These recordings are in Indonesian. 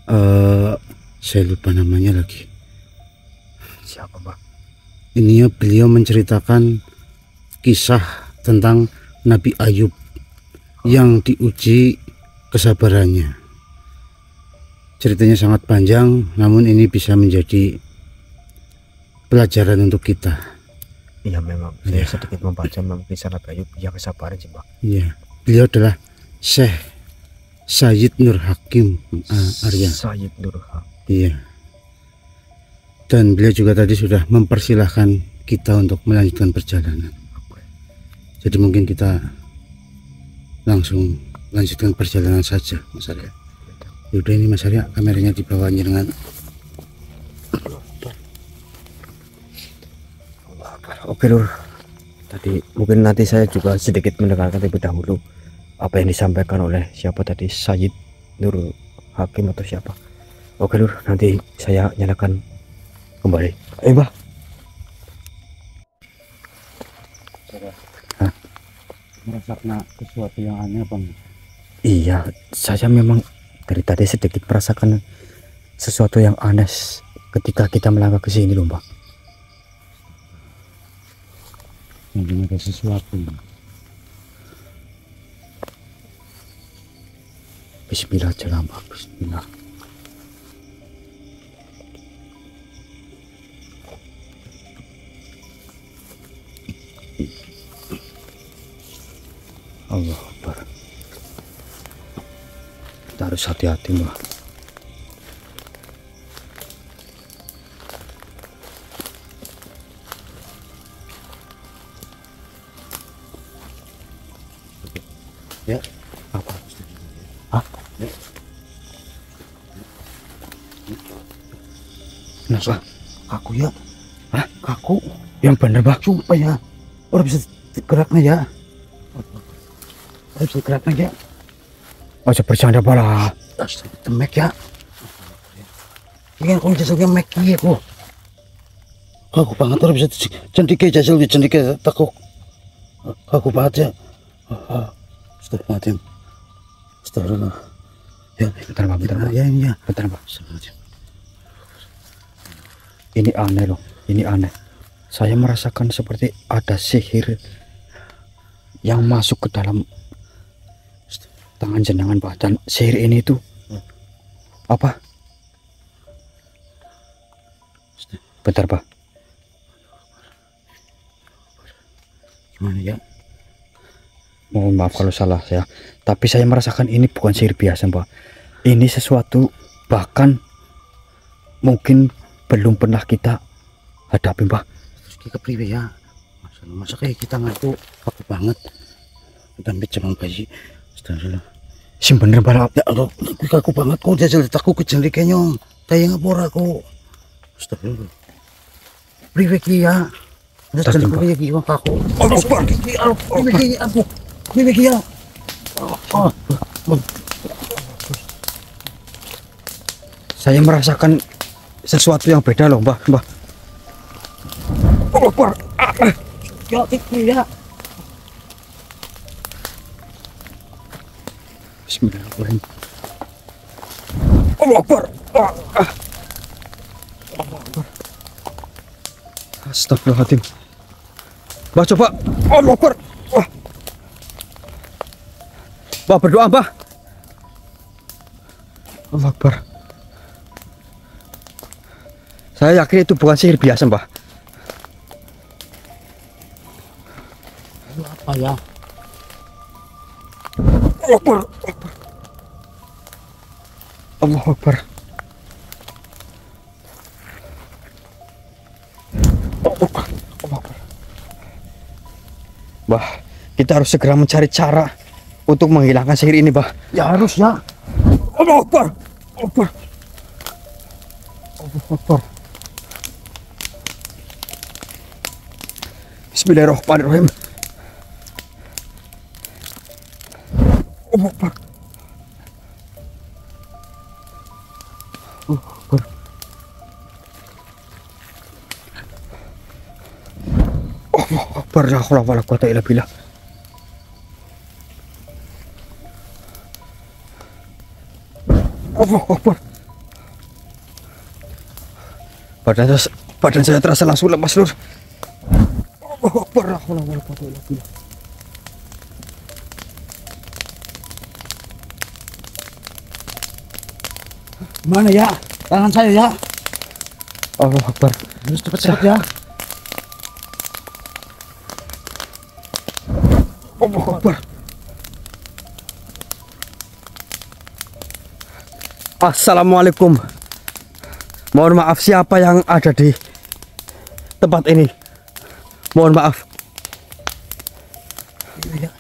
eh saya lupa namanya lagi. Siapa, Mbah? Ini ya, beliau menceritakan kisah tentang Nabi Ayub yang diuji kesabarannya. Ceritanya sangat panjang, namun ini bisa menjadi pelajaran untuk kita. Iya, memang saya sedikit membaca memang kisah Nabi Ayub yang kesabaran sih, Mbah. Iya, beliau adalah Syekh Sayyid Nur Hakim Arya. Sayyid Nur Hakim. Iya. Dan beliau juga tadi sudah mempersilahkan kita untuk melanjutkan perjalanan. Jadi mungkin kita langsung lanjutkan perjalanan saja, Mas Arya. Yaudah, ini Mas Arya, kameranya di bawah dengan. Oke, Lur. Tadi mungkin nanti saya juga sedikit mendengarkan terlebih dahulu apa yang disampaikan oleh siapa tadi, Sayyid Nur Hakim atau siapa. Oke, Lur, nanti saya nyalakan kembali. Mbah. Merasakan sesuatu yang aneh, Bang? Iya, saya memang dari tadi sedikit merasakan sesuatu yang aneh ketika kita melangkah ke sini, loh, Mbak. Mungkin ada sesuatu. Bismillah aja lah, Mbak. Bismillah. Allah Akbar. Kita harus hati-hati, Mbak. Ya, Apa? Ah? Ya. Kenapa? Kaku ya? Hah? Kaku? Yang bener, Mbak. Sumpah ya. Orang bisa geraknya ya. Orang bisa geraknya ya. Aja bercanda pala. Temek ya. Ini kan jaselnya mek iya kok. Kaku banget, orang bisa cendike jasel di cendike takut. Kaku banget ya. Astagfirullahaladzim. Astagfirullah. Ya, Bentar, Mbak. Bentar, Mbak. ya ini ya. Bentar, Mbak. Astagfirullahaladzim. Ini aneh loh. Ini aneh. Saya merasakan seperti ada sihir yang masuk ke dalam tangan jenengan, Pak. Dan sihir ini tuh apa? Bentar, Pak. Gimana ya? Mohon maaf kalau salah ya. Tapi saya merasakan ini bukan sihir biasa, Pak. Ini sesuatu bahkan mungkin belum pernah kita hadapi, Pak. Terus kita priwe ya. Masa kayak kita ngaku kaku banget. Kita ambil jaman bayi. Astagfirullah. Sim bener balap. Ya Allah, kaku banget kok jajal takut kejelik nyong. Tayang ngapura kok. Astagfirullah. Priwe ki ya. Udah Taslim, jangan Pak. priwe ki kaku. Allah Akbar. Priwe ki aku. Priwe ki ya. Saya merasakan sesuatu yang beda loh, Mbak. Allah Akbar. Ya, itu ya. Bismillahirrahmanirrahim. Allah Akbar. Allah Akbar. Astagfirullahaladzim. Mbak, coba. Allah Akbar. Mbak, berdoa, Mbak. Allah Akbar. Saya yakin itu bukan sihir biasa, Mbak. Apa ya? Allah Akbar. Allah Akbar. Allah Akbar. Mbah, kita harus segera mencari cara untuk menghilangkan sihir ini, Mbah. Ya harus ya. Allah Akbar. Allah Akbar. Allah Akbar. Bismillahirrahmanirrahim. Allah Akbar. Allah Akbar. Allah Akbar. La haula wala quwata illa billah. Allah Akbar. Badan saya terasa langsung lemas, Lur. Allahu Akbar. La haula wala quwwata illa billah. Mana ya? Tangan saya ya. Allahu Akbar. Harus cepat-cepat ya. Allahu Akbar. Assalamualaikum. Mohon maaf siapa yang ada di tempat ini. Mohon maaf. Iya.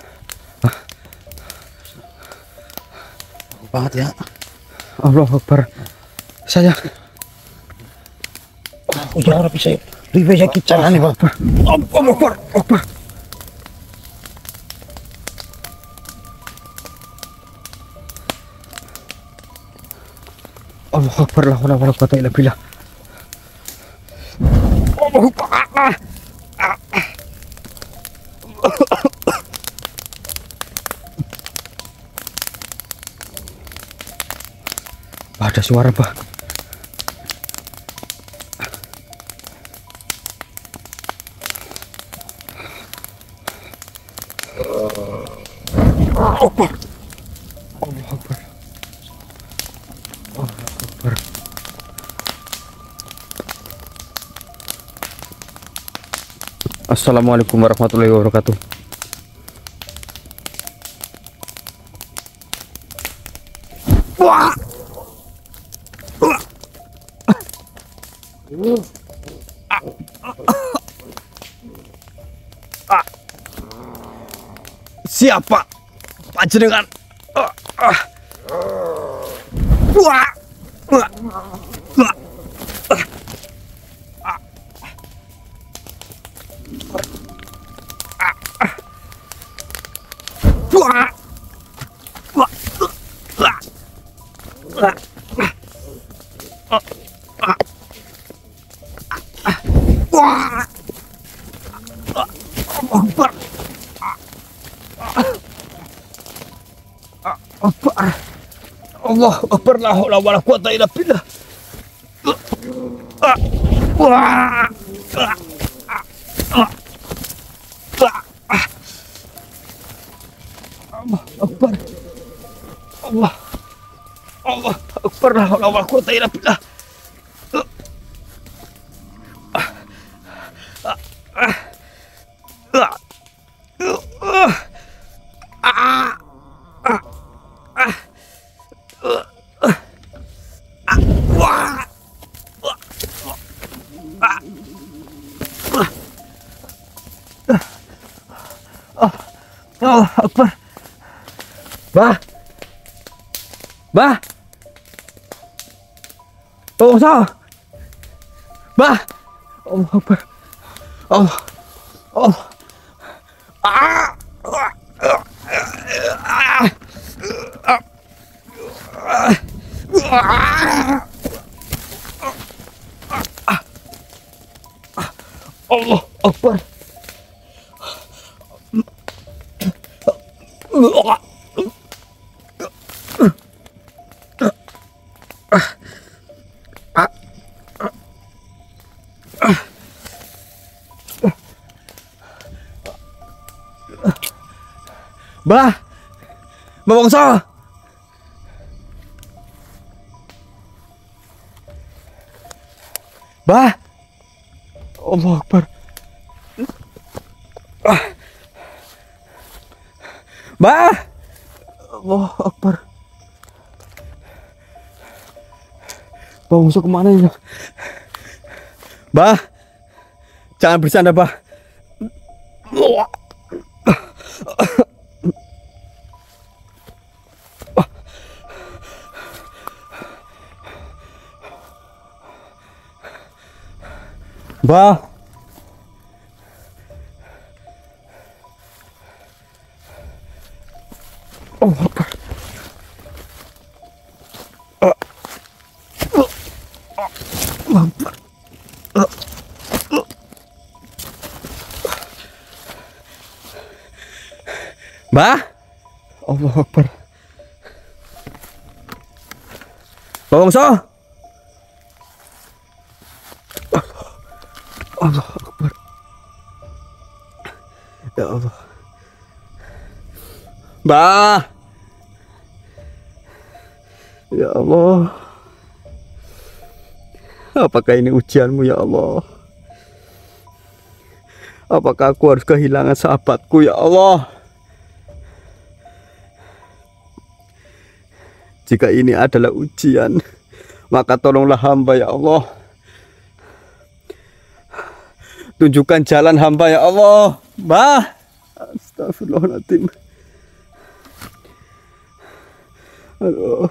Banget ya. Allahu Akbar. Saya Ya Rabbi, saya riwayat kita nih, Pak. Allahu Akbar. Akbar. Allahu Akbar. La haula wala quwwata illa billah. Allahu Akbar. Ada suara, Pak. Allahu Akbar. Allahu Akbar. Allahu Akbar. Assalamualaikum warahmatullahi wabarakatuh. Wah. Siapa panjenengan? Wah. Allah Akbar, la haula wala quwwata illa billah. Allah Akbar. Allah Akbar, la haula wala quwwata illa billah. Allah Akbar. Bah. Tolong saya. Bah. Allah Akbar. Allah. Allah Akbar. Bah, Bangsa. Bah. Allah Akbar. Bah. Allah Akbar. Bangsa kemana ini? Bah. Jangan bercanda, Bah. Bah. Oh, apa? Lampar. Bah. Allah Akbar. Bangsa. Allah Akbar. Ya Allah. Mbah. Ya Allah. Apakah ini ujianmu ya Allah? Apakah aku harus kehilangan sahabatku ya Allah? Jika ini adalah ujian, maka tolonglah hamba ya Allah. Tunjukkan jalan hamba ya Allah. Mbah. Astagfirullahaladzim. Aduh,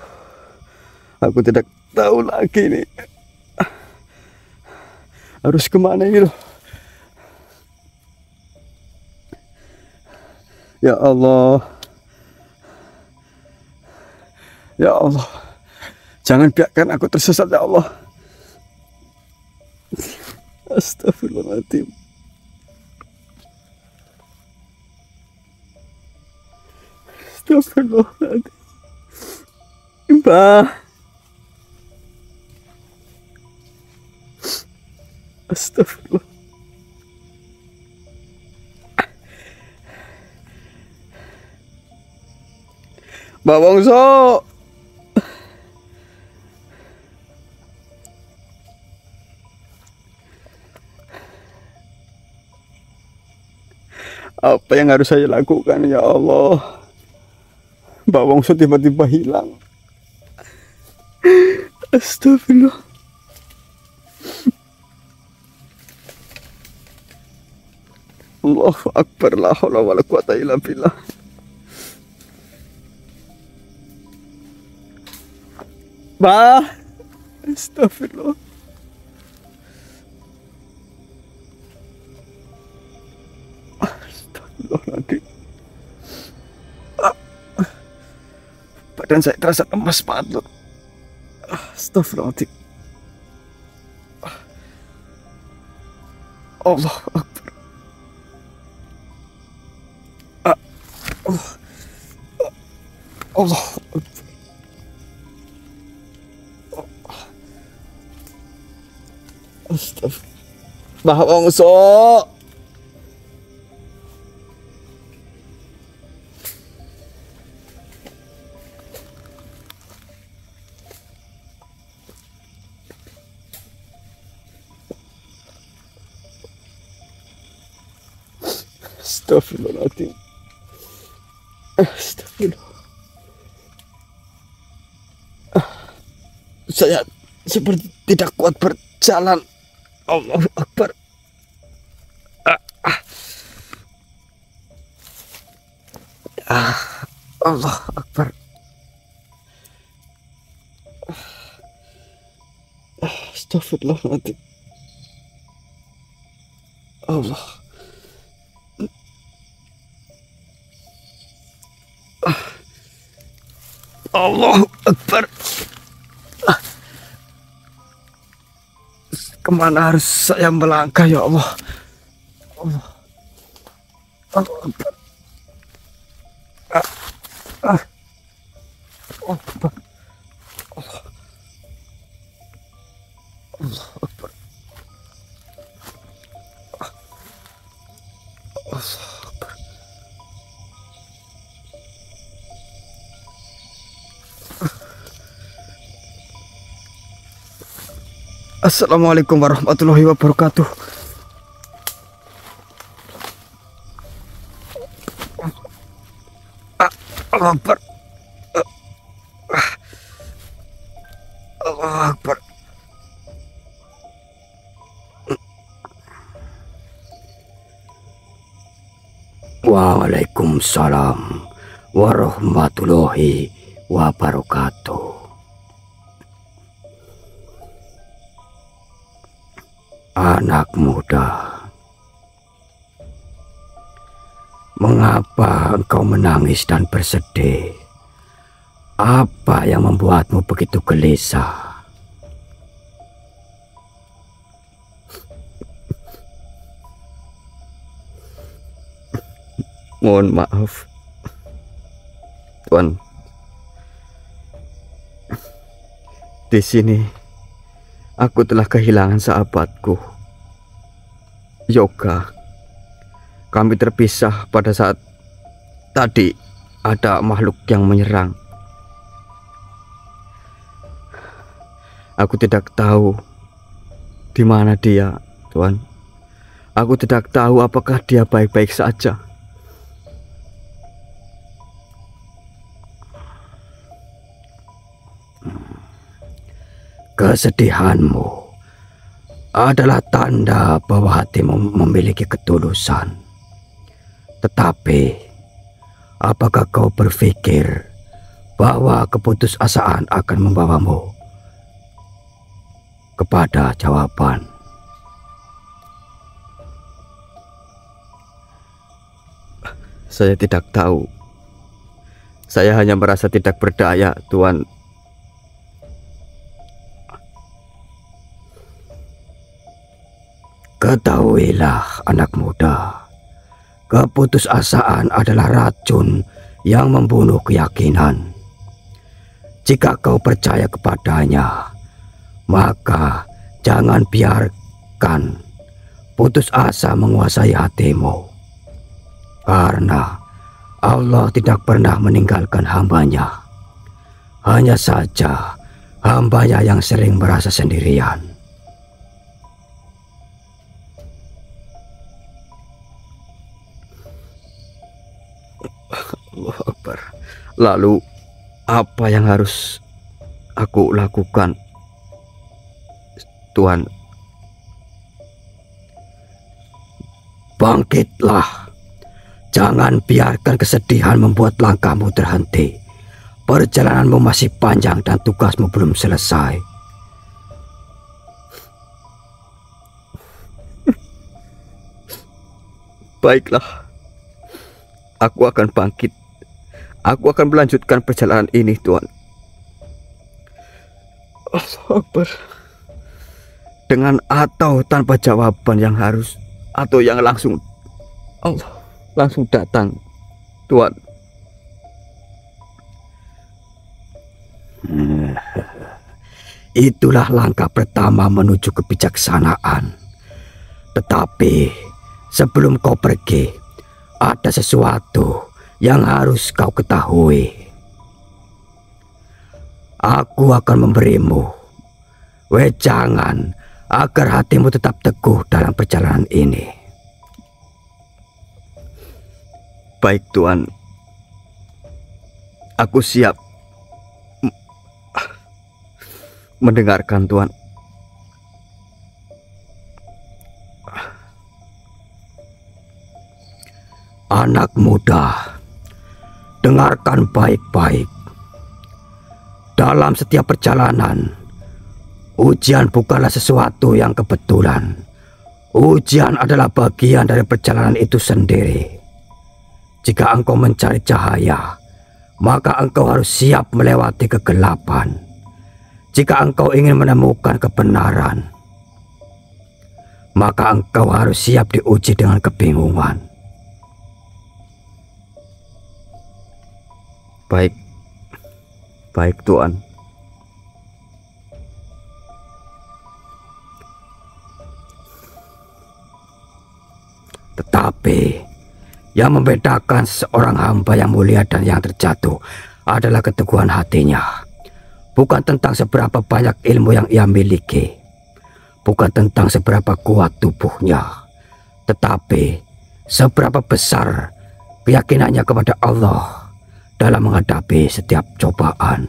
aku tidak tahu lagi nih. Harus kemana ini loh? Ya Allah. Ya Allah. Jangan biarkan aku tersesat ya Allah. Astagfirullahaladzim. Astagfirullahaladzim. Mbah. Astagfirullah. Mbak Wongso. Apa yang harus saya lakukan ya Allah? Mbak Wongso tiba-tiba hilang. Astagfirullah. Allahu Akbar, la haula wala quwata illa billah. Bah, astagfirullah. Astagfirullahaladzim. Badan saya terasa lemas banget loh. Astagfirullahaladzim. Allah Akbar. Allah Akbar. Astagfirullah. Mbah Wongso. Astagfirullahaladzim. Astagfirullah. Saya seperti tidak kuat berjalan. Allahu Akbar. Allah Akbar. Astagfirullahaladzim. Allah. Allahu Akbar. Kemana harus saya melangkah ya Allah? Allah. Allahu Akbar. Akbar. Allah. Allah Akbar. Allah Akbar. Assalamualaikum warahmatullahi wabarakatuh. Allah Akbar. Allah Akbar. Waalaikumsalam warahmatullahi wabarakatuh. Anak muda, mengapa engkau menangis dan bersedih? Apa yang membuatmu begitu gelisah? Mohon maaf, Tuan. Di sini aku telah kehilangan sahabatku. Yoga, kami terpisah pada saat tadi ada makhluk yang menyerang. Aku tidak tahu di mana dia, Tuan. Aku tidak tahu apakah dia baik-baik saja. Kesedihanmu adalah tanda bahwa hatimu memiliki ketulusan. Tetapi, apakah kau berpikir bahwa keputusasaan akan membawamu kepada jawaban? Saya tidak tahu. Saya hanya merasa tidak berdaya, Tuan. Ketahuilah, anak muda, keputusasaan adalah racun yang membunuh keyakinan. Jika kau percaya kepadanya, maka jangan biarkan putus asa menguasai hatimu. Karena Allah tidak pernah meninggalkan hambanya. Hanya saja hambanya yang sering merasa sendirian. Allahu Akbar. Lalu apa yang harus aku lakukan, Tuan? Bangkitlah. Jangan biarkan kesedihan membuat langkahmu terhenti. Perjalananmu masih panjang dan tugasmu belum selesai. Baiklah. Aku akan bangkit. Aku akan melanjutkan perjalanan ini, Tuan. Allahu Akbar. Dengan atau tanpa jawaban yang harus atau yang langsung datang, Tuan. Itulah langkah pertama menuju kebijaksanaan. Tetapi sebelum kau pergi, ada sesuatu yang harus kau ketahui. Aku akan memberimu wejangan agar hatimu tetap teguh dalam perjalanan ini. Baik, Tuan. Aku siap mendengarkan, Tuan. Anak muda, dengarkan baik-baik. Dalam setiap perjalanan, ujian bukanlah sesuatu yang kebetulan. Ujian adalah bagian dari perjalanan itu sendiri. Jika engkau mencari cahaya, maka engkau harus siap melewati kegelapan. Jika engkau ingin menemukan kebenaran, maka engkau harus siap diuji dengan kebingungan. Baik, Tuan. Tetapi yang membedakan seorang hamba yang mulia dan yang terjatuh adalah keteguhan hatinya. Bukan tentang seberapa banyak ilmu yang ia miliki, bukan tentang seberapa kuat tubuhnya, tetapi seberapa besar keyakinannya kepada Allah dalam menghadapi setiap cobaan.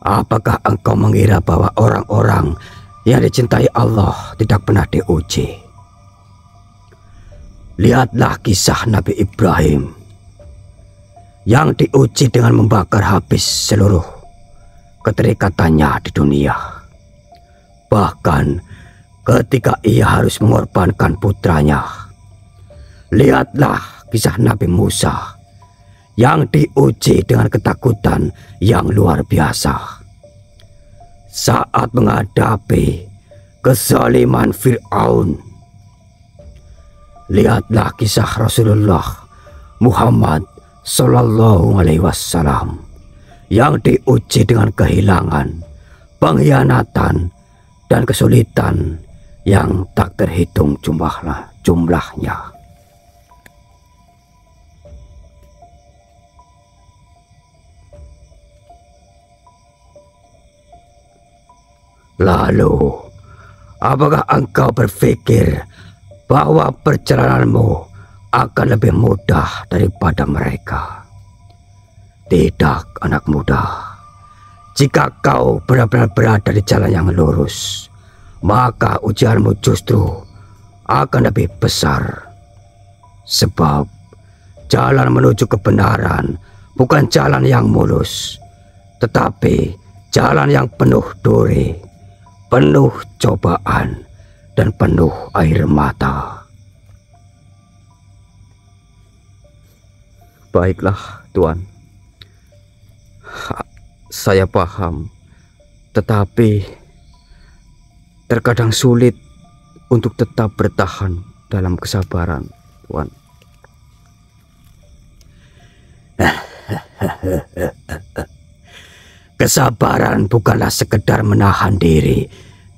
Apakah engkau mengira bahwa orang-orang yang dicintai Allah tidak pernah diuji? Lihatlah kisah Nabi Ibrahim yang diuji dengan membakar habis seluruh keterikatannya di dunia. Bahkan ketika ia harus mengorbankan putranya. Lihatlah kisah Nabi Musa yang diuji dengan ketakutan yang luar biasa saat menghadapi kezaliman Fir'aun. Lihatlah kisah Rasulullah Muhammad Sallallahu Alaihi Wasallam yang diuji dengan kehilangan pengkhianatan, dan kesulitan yang tak terhitung jumlahnya. Lalu, apakah engkau berpikir bahwa perjalananmu akan lebih mudah daripada mereka? Tidak, anak muda. Jika kau benar-benar berada di jalan yang lurus, maka ujianmu justru akan lebih besar. Sebab jalan menuju kebenaran bukan jalan yang mulus, tetapi jalan yang penuh duri, penuh cobaan, dan penuh air mata. Baiklah, Tuan. Saya paham, tetapi terkadang sulit untuk tetap bertahan dalam kesabaran, Tuan. Kesabaran bukanlah sekedar menahan diri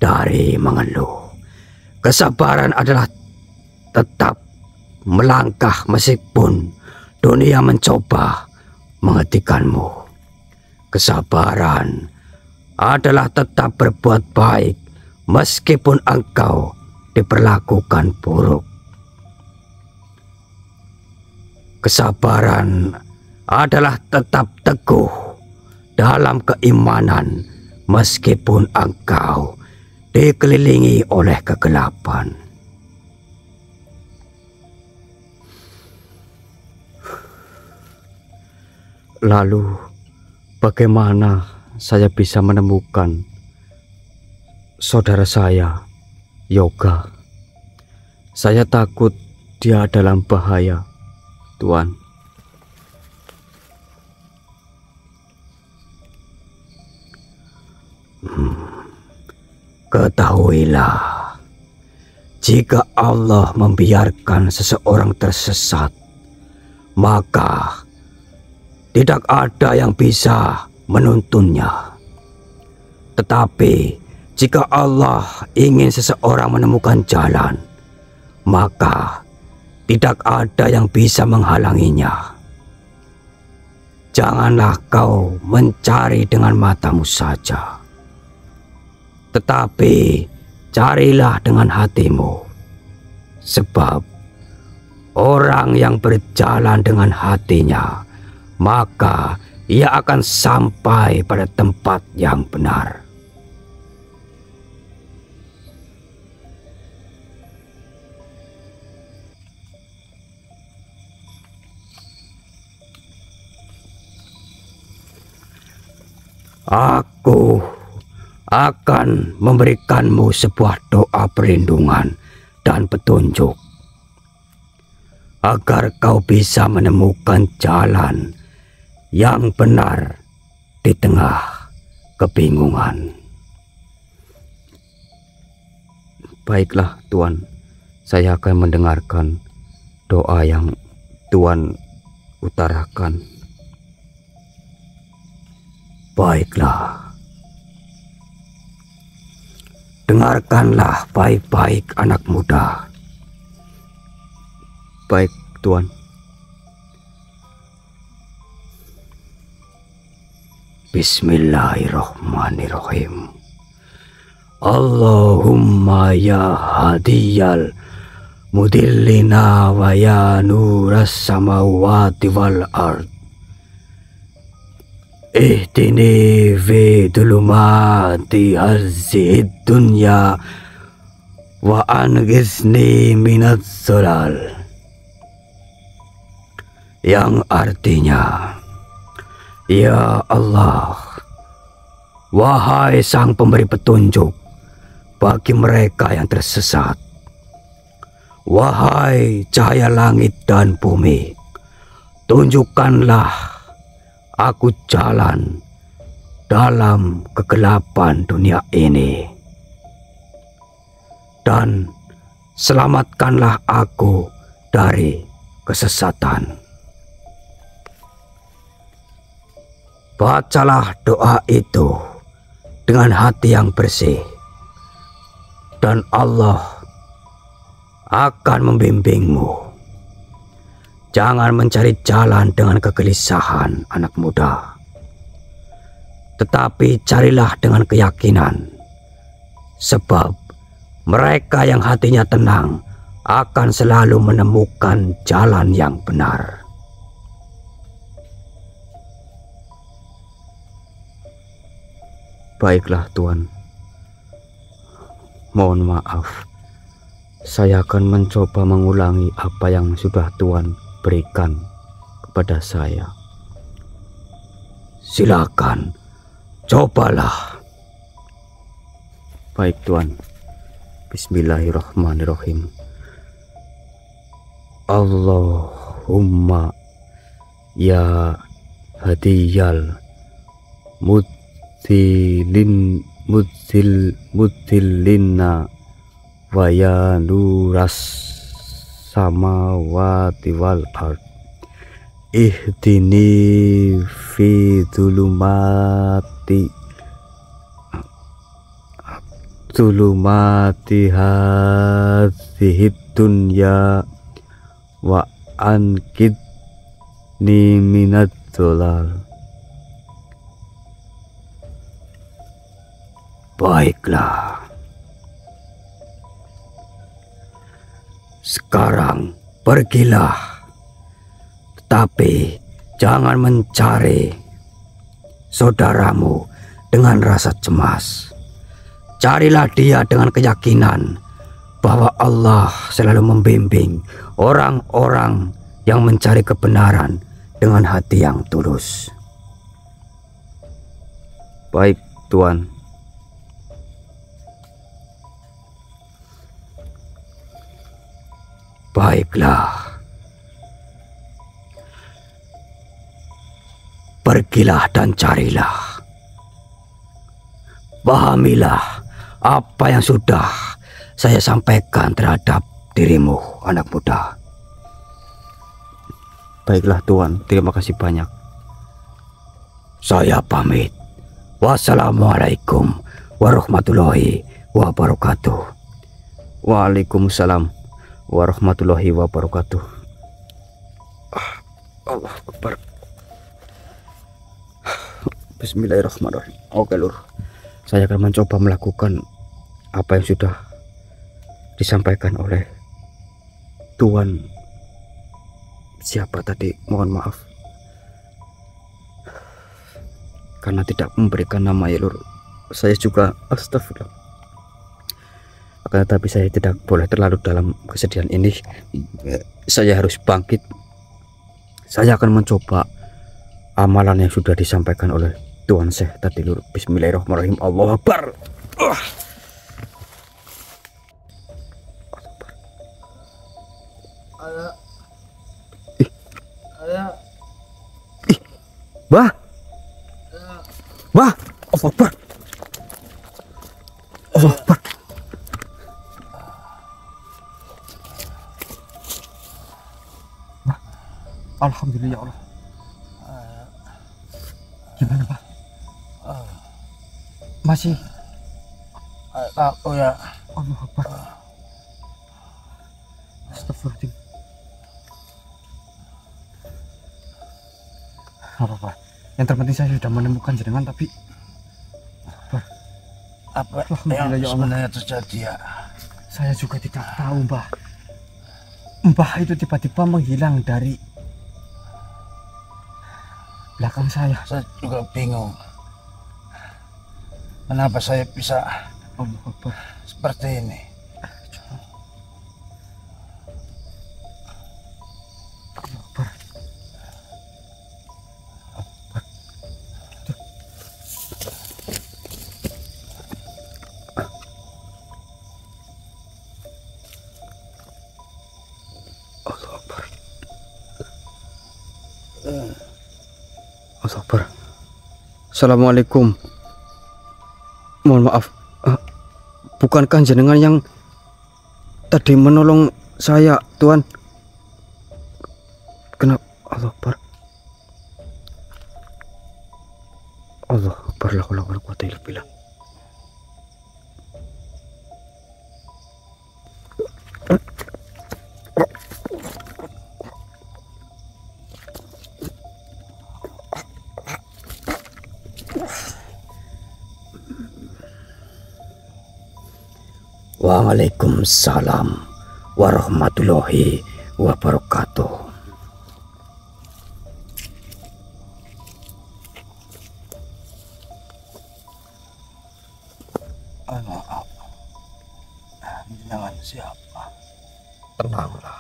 dari mengeluh. Kesabaran adalah tetap melangkah meskipun dunia mencoba menghentikanmu. Kesabaran adalah tetap berbuat baik meskipun engkau diperlakukan buruk. Kesabaran adalah tetap teguh dalam keimanan meskipun engkau dikelilingi oleh kegelapan. Lalu, bagaimana saya bisa menemukan saudara saya, Yoga? Saya takut dia dalam bahaya, Tuan. Ketahuilah, jika Allah membiarkan seseorang tersesat, maka tidak ada yang bisa menuntunnya. Tetapi jika Allah ingin seseorang menemukan jalan, maka tidak ada yang bisa menghalanginya. Janganlah kau mencari dengan matamu saja, tetapi carilah dengan hatimu. Sebab orang yang berjalan dengan hatinya, maka ia akan sampai pada tempat yang benar. Aku akan memberikanmu sebuah doa perlindungan dan petunjuk agar kau bisa menemukan jalan yang benar di tengah kebingungan. Baiklah, Tuan. Saya akan mendengarkan doa yang Tuan utarakan. Baiklah. Dengarkanlah baik-baik, anak muda. Baik, Tuan. Bismillahirrahmanirrahim. Allahumma ya hadiyal mudillina wa ya nuras samawati wal ard. Ihdini fi dhulumati hazzid dunya wa angizni minadz dhalal. Yang artinya, ya Allah, wahai Sang Pemberi petunjuk bagi mereka yang tersesat, wahai cahaya langit dan bumi, tunjukkanlah aku jalan dalam kegelapan dunia ini, dan selamatkanlah aku dari kesesatan. Bacalah doa itu dengan hati yang bersih, dan Allah akan membimbingmu. Jangan mencari jalan dengan kegelisahan, anak muda, tetapi carilah dengan keyakinan, sebab mereka yang hatinya tenang akan selalu menemukan jalan yang benar. Baiklah Tuan, mohon maaf, saya akan mencoba mengulangi apa yang sudah Tuan berikan kepada saya. Silakan, cobalah. Baik Tuan. Bismillahirrahmanirrahim. Allahumma ya hadiyal mudhillinna wa ya nuras samawati wal ard, ihdini fi zulumati hadhid dunya wa ankidni minad dhalal. Baiklah. Sekarang pergilah, tetapi jangan mencari saudaramu dengan rasa cemas. Carilah dia dengan keyakinan bahwa Allah selalu membimbing orang-orang yang mencari kebenaran dengan hati yang tulus. Baik Tuan. Baiklah. Pergilah dan carilah. Pahamilah apa yang sudah saya sampaikan terhadap dirimu, anak muda. Baiklah Tuan, terima kasih banyak. Saya pamit. Wassalamualaikum warahmatullahi wabarakatuh. Waalaikumsalam warahmatullahi wabarakatuh. Allah Akbar. Bismillahirrahmanirrahim. Oke Lur, saya akan mencoba melakukan apa yang sudah disampaikan oleh Tuan siapa tadi, mohon maaf karena tidak memberikan nama ya Lur. Saya juga astagfirullah. Akan tetapi saya tidak boleh terlalu dalam kesedihan ini. Saya harus bangkit. Saya akan mencoba amalan yang sudah disampaikan oleh Tuan Syekh tadi Lur. Bismillahirrahmanirrahim. Allahu Akbar. Bah. Bah. Allahu Akbar. Allahu Akbar. Alhamdulillah ya Allah. Gimana Pak? Masih Aku ya. Allah Akbar. Astagfirullahaladzim. Gak apa-apa. Yang terpenting saya sudah menemukan jenengan, tapi Apa Alhamdulillah yang ya Allah. sebenarnya terjadi ya? Saya juga tidak tahu Mbah. Mbah itu tiba-tiba menghilang dari belakang saya. Saya juga bingung. Kenapa saya bisa Allah Akbar. seperti ini? Allah Akbar. Allah Akbar. Allah Akbar. Assalamualaikum. Mohon maaf. Bukankah jenengan yang tadi menolong saya, Tuan? Kenapa? Allah Akbar. Allah Akbar. La haula wala quwwata illa billah. Waalaikumsalam warahmatullahi wabarakatuh. Maaf, jangan siapa? Tenanglah.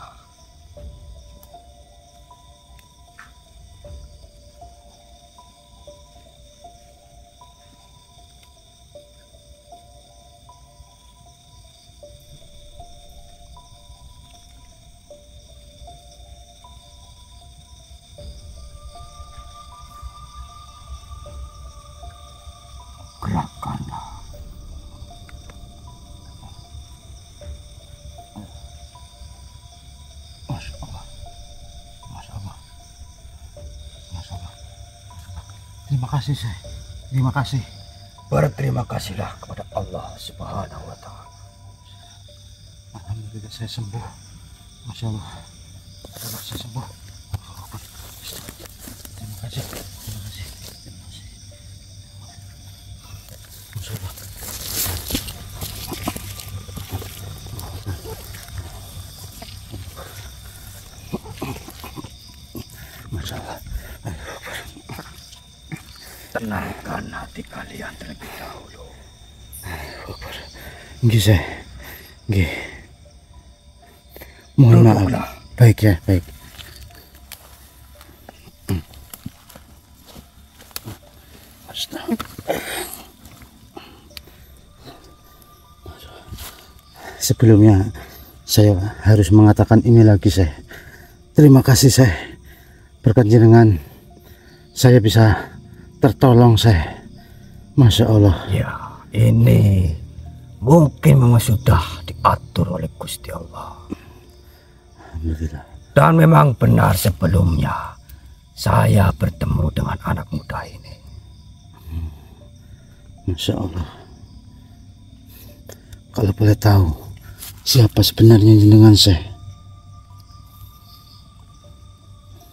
Gerakkanlah. Masya Allah, Masya Allah, Masya Allah. Terima kasih, Syekh. Terima kasih. Berterima kasihlah kepada Allah Subhanahu wa Ta'ala. Alhamdulillah saya sembuh. Masya Allah. Saya sembuh. Terima kasih. Terima kasih. Terima kasih. Masya Allah. Masya Allah. Tenangkan hati kalian terlebih dahulu. Nggih, Syekh. Nggih. Mohon maaf. Duduklah. Baik ya, baik. Sebelumnya saya harus mengatakan ini lagi, Syekh. Terima kasih, Syekh. Berkat jenengan saya bisa tertolong, Syekh. Masya Allah. Ya, ini mungkin memang sudah diatur oleh Gusti Allah. Alhamdulillah. Dan memang benar sebelumnya saya bertemu dengan anak muda ini. Masya Allah. Kalau boleh tahu, siapa sebenarnya jenengan, Syekh?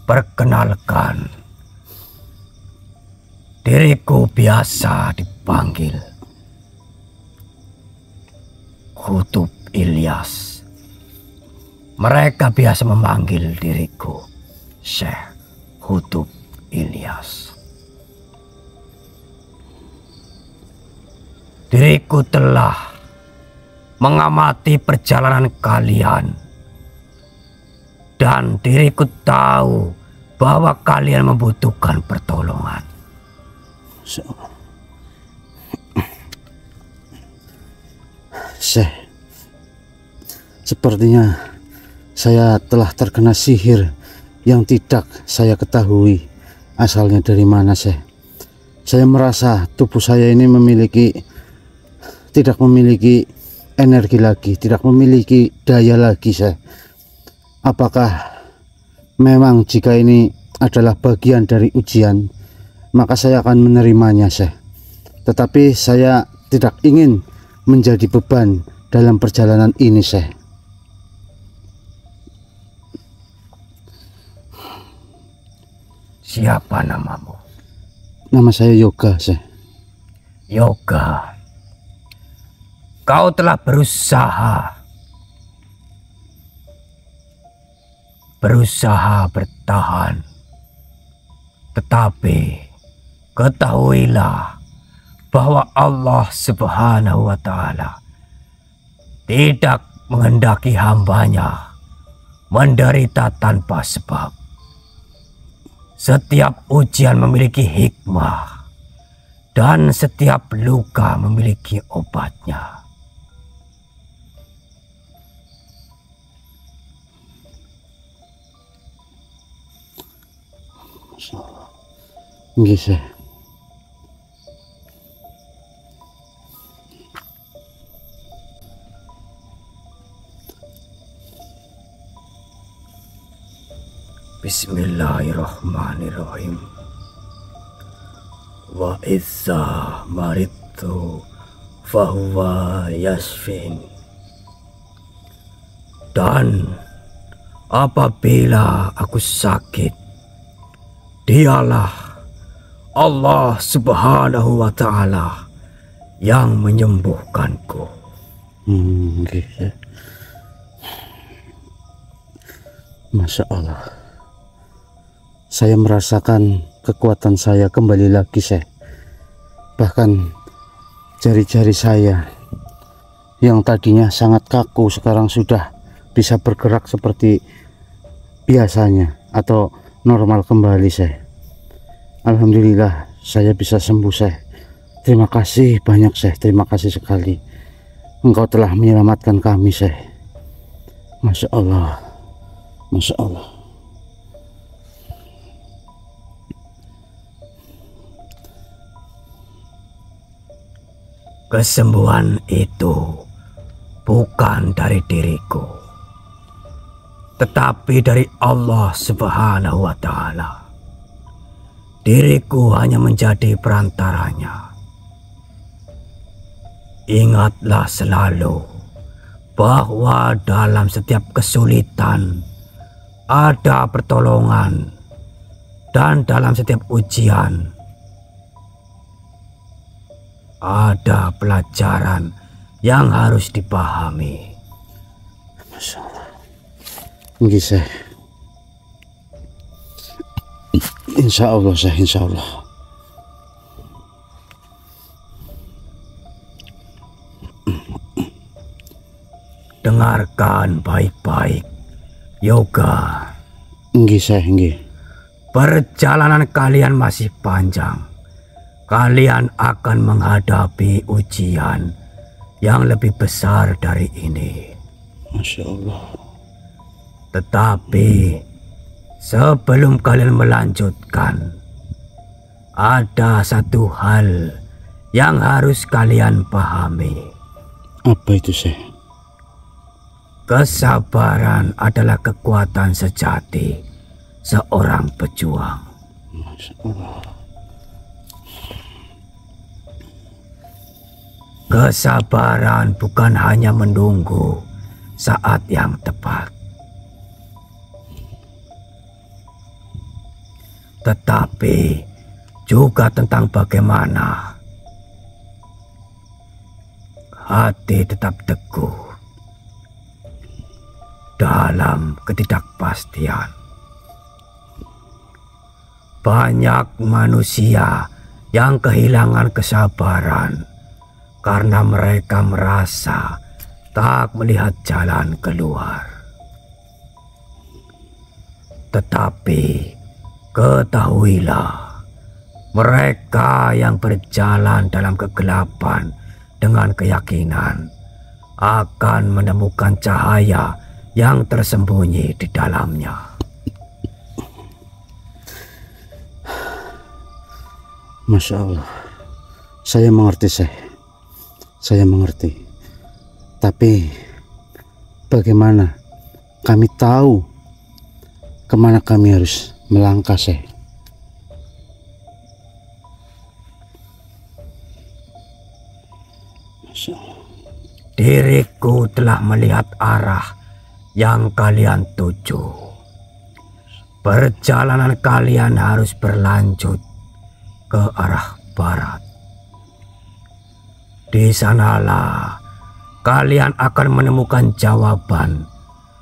Perkenalkan, diriku biasa dipanggil Kutub Ilyas. Mereka biasa memanggil diriku Syekh Kutub Ilyas. Diriku telah mengamati perjalanan kalian dan diriku tahu bahwa kalian membutuhkan pertolongan. Syekh, sepertinya saya telah terkena sihir yang tidak saya ketahui asalnya dari mana, Syekh. Saya merasa tubuh saya ini tidak memiliki energi lagi, tidak memiliki daya lagi, Syekh. Apakah memang jika ini adalah bagian dari ujian, maka saya akan menerimanya, Syekh. Tetapi saya tidak ingin menjadi beban dalam perjalanan ini, Syekh. Siapa namamu? Nama saya Yoga, Syekh. Yoga. Kau telah berusaha bertahan. Tetapi ketahuilah bahwa Allah Subhanahu wa Ta'ala tidak menghendaki hambanya menderita tanpa sebab. Setiap ujian memiliki hikmah dan setiap luka memiliki obatnya. Nggih, Syekh. Bismillahirrahmanirrahim. Wa izza maridtu fahuwa yasfin. Dan apabila aku sakit, dialah Allah Subhanahu wa Ta'ala yang menyembuhkanku. Oke, Syekh. Masya Allah, saya merasakan kekuatan saya kembali lagi, Syekh. Bahkan jari-jari saya yang tadinya sangat kaku sekarang sudah bisa bergerak seperti biasanya atau normal kembali, Syekh. Alhamdulillah saya bisa sembuh, Syekh. Terima kasih banyak, Syekh. Terima kasih sekali. Engkau telah menyelamatkan kami, Syekh. Masya Allah, Masya Allah. Kesembuhan itu bukan dari diriku, tetapi dari Allah Subhanahu wa Ta'ala. Diriku hanya menjadi perantaranya. Ingatlah selalu bahwa dalam setiap kesulitan ada pertolongan, dan dalam setiap ujian ada pelajaran yang harus dipahami. Masya Allah. Nggih, Syekh. Insya Allah, Syekh, insya Allah. Dengarkan baik-baik, Yoga. Nggih, Syekh, nggih. Perjalanan kalian masih panjang. Kalian akan menghadapi ujian yang lebih besar dari ini. Masya Allah. Tetapi sebelum kalian melanjutkan, ada satu hal yang harus kalian pahami. Apa itu, Syekh? Kesabaran adalah kekuatan sejati seorang pejuang. Masya Allah. Kesabaran bukan hanya menunggu saat yang tepat, tetapi juga tentang bagaimana hati tetap teguh dalam ketidakpastian. Banyak manusia yang kehilangan kesabaran karena mereka merasa tak melihat jalan keluar. Tetapi ketahuilah, mereka yang berjalan dalam kegelapan dengan keyakinan akan menemukan cahaya yang tersembunyi di dalamnya. Masya Allah. Saya mengerti, Syekh. Saya mengerti. Tapi bagaimana kami tahu kemana kami harus melangkah, Syekh? Masya Allah. Diriku telah melihat arah yang kalian tuju. Perjalanan kalian harus berlanjut ke arah barat. Di sanalah kalian akan menemukan jawaban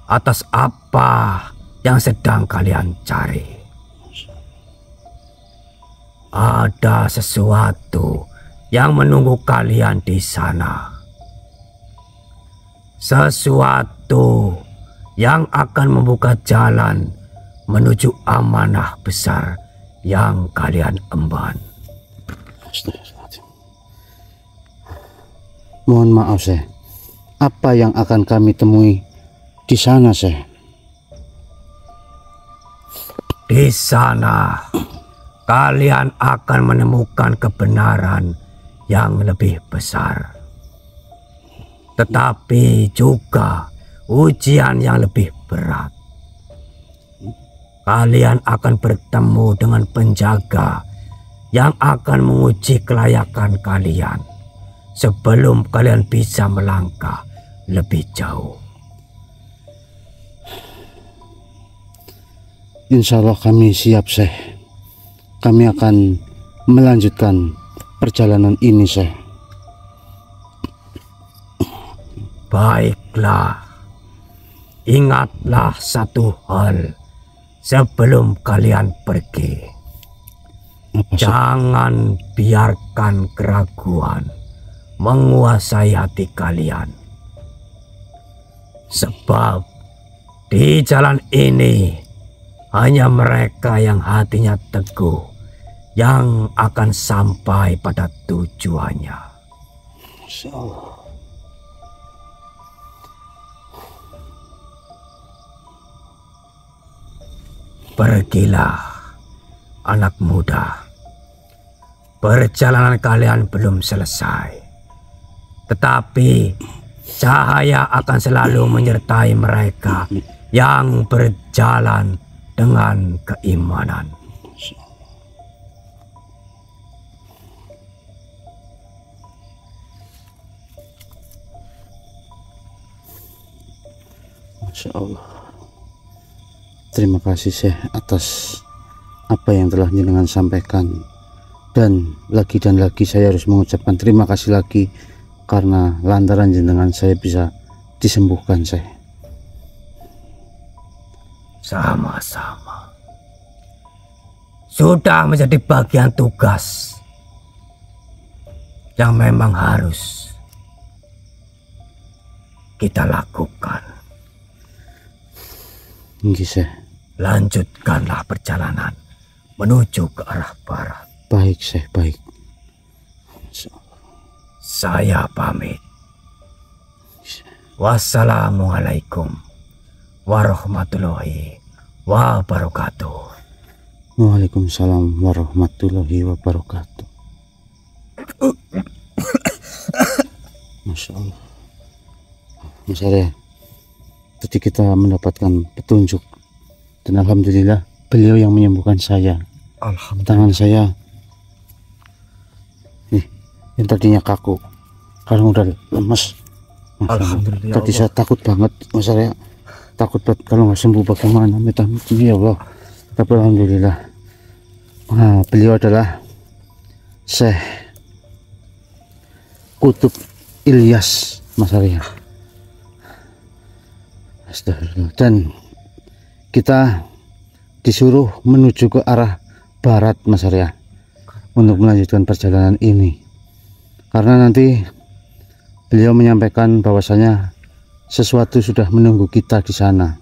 atas apa yang sedang kalian cari. Ada sesuatu yang menunggu kalian di sana. Sesuatu yang akan membuka jalan menuju amanah besar yang kalian emban. Mohon maaf, Syekh. Apa yang akan kami temui di sana, Syekh? Di sana kalian akan menemukan kebenaran yang lebih besar, tetapi juga ujian yang lebih berat. Kalian akan bertemu dengan penjaga yang akan menguji kelayakan kalian sebelum kalian bisa melangkah lebih jauh. Insya Allah kami siap, Syekh. Kami akan melanjutkan perjalanan ini, Syekh. Baiklah, ingatlah satu hal sebelum kalian pergi. Jangan biarkan keraguan menguasai hati kalian. Sebab di jalan ini hanya mereka yang hatinya teguh yang akan sampai pada tujuannya. Masya Allah. Pergilah, anak muda. Perjalanan kalian belum selesai. Tetapi cahaya akan selalu menyertai mereka yang berjalan dengan keimanan. Masya Allah. Terima kasih Syekh atas apa yang telah jenengan sampaikan, dan lagi saya harus mengucapkan terima kasih lagi karena lantaran jenengan saya bisa disembuhkan Syekh. Sama-sama. Sudah menjadi bagian tugas yang memang harus kita lakukan. Nggih Syekh. Lanjutkanlah perjalanan menuju ke arah barat. Baik Syekh, baik. Saya pamit. Wassalamualaikum warahmatullahi wabarakatuh. Waalaikumsalam warahmatullahi wabarakatuh. Masya Allah. Mas Arya, tadi kita mendapatkan petunjuk dan alhamdulillah beliau yang menyembuhkan saya. Alhamdulillah. Tangan saya nih yang tadinya kaku sekarang udah lemes. Alhamdulillah. Tadi saya takut banget Mas Arya, takut banget kalau nggak sembuh bagaimana, ya Allah. Tapi alhamdulillah. Nah, beliau adalah Syekh Kutub Ilyas Mas Arya. Astagfirullah. Dan kita disuruh menuju ke arah barat Mas Arya untuk melanjutkan perjalanan ini, karena nanti beliau menyampaikan bahwasanya sesuatu sudah menunggu kita di sana.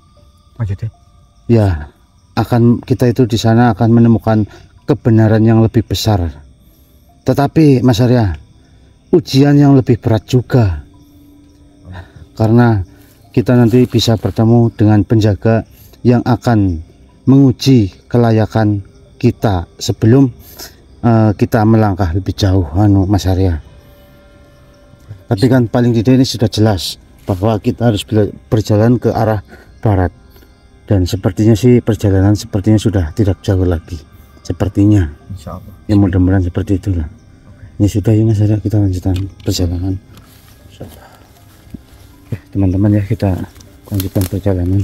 Maksudnya? Ya, kita itu di sana akan menemukan kebenaran yang lebih besar. Tetapi Mas Arya, ujian yang lebih berat juga, karena kita nanti bisa bertemu dengan penjaga yang akan menguji kelayakan kita sebelum kita melangkah lebih jauh Mas Arya. Tapi kan paling tidak ini sudah jelas bahwa kita harus berjalan ke arah barat, dan sepertinya sih perjalanan sepertinya sudah tidak jauh lagi sepertinya. Insya Allah. Ya mudah-mudahan seperti itulah. Ini sudah ya Mas Arya, kita lanjutkan perjalanan. Oke, teman-teman ya, kita lanjutkan perjalanan.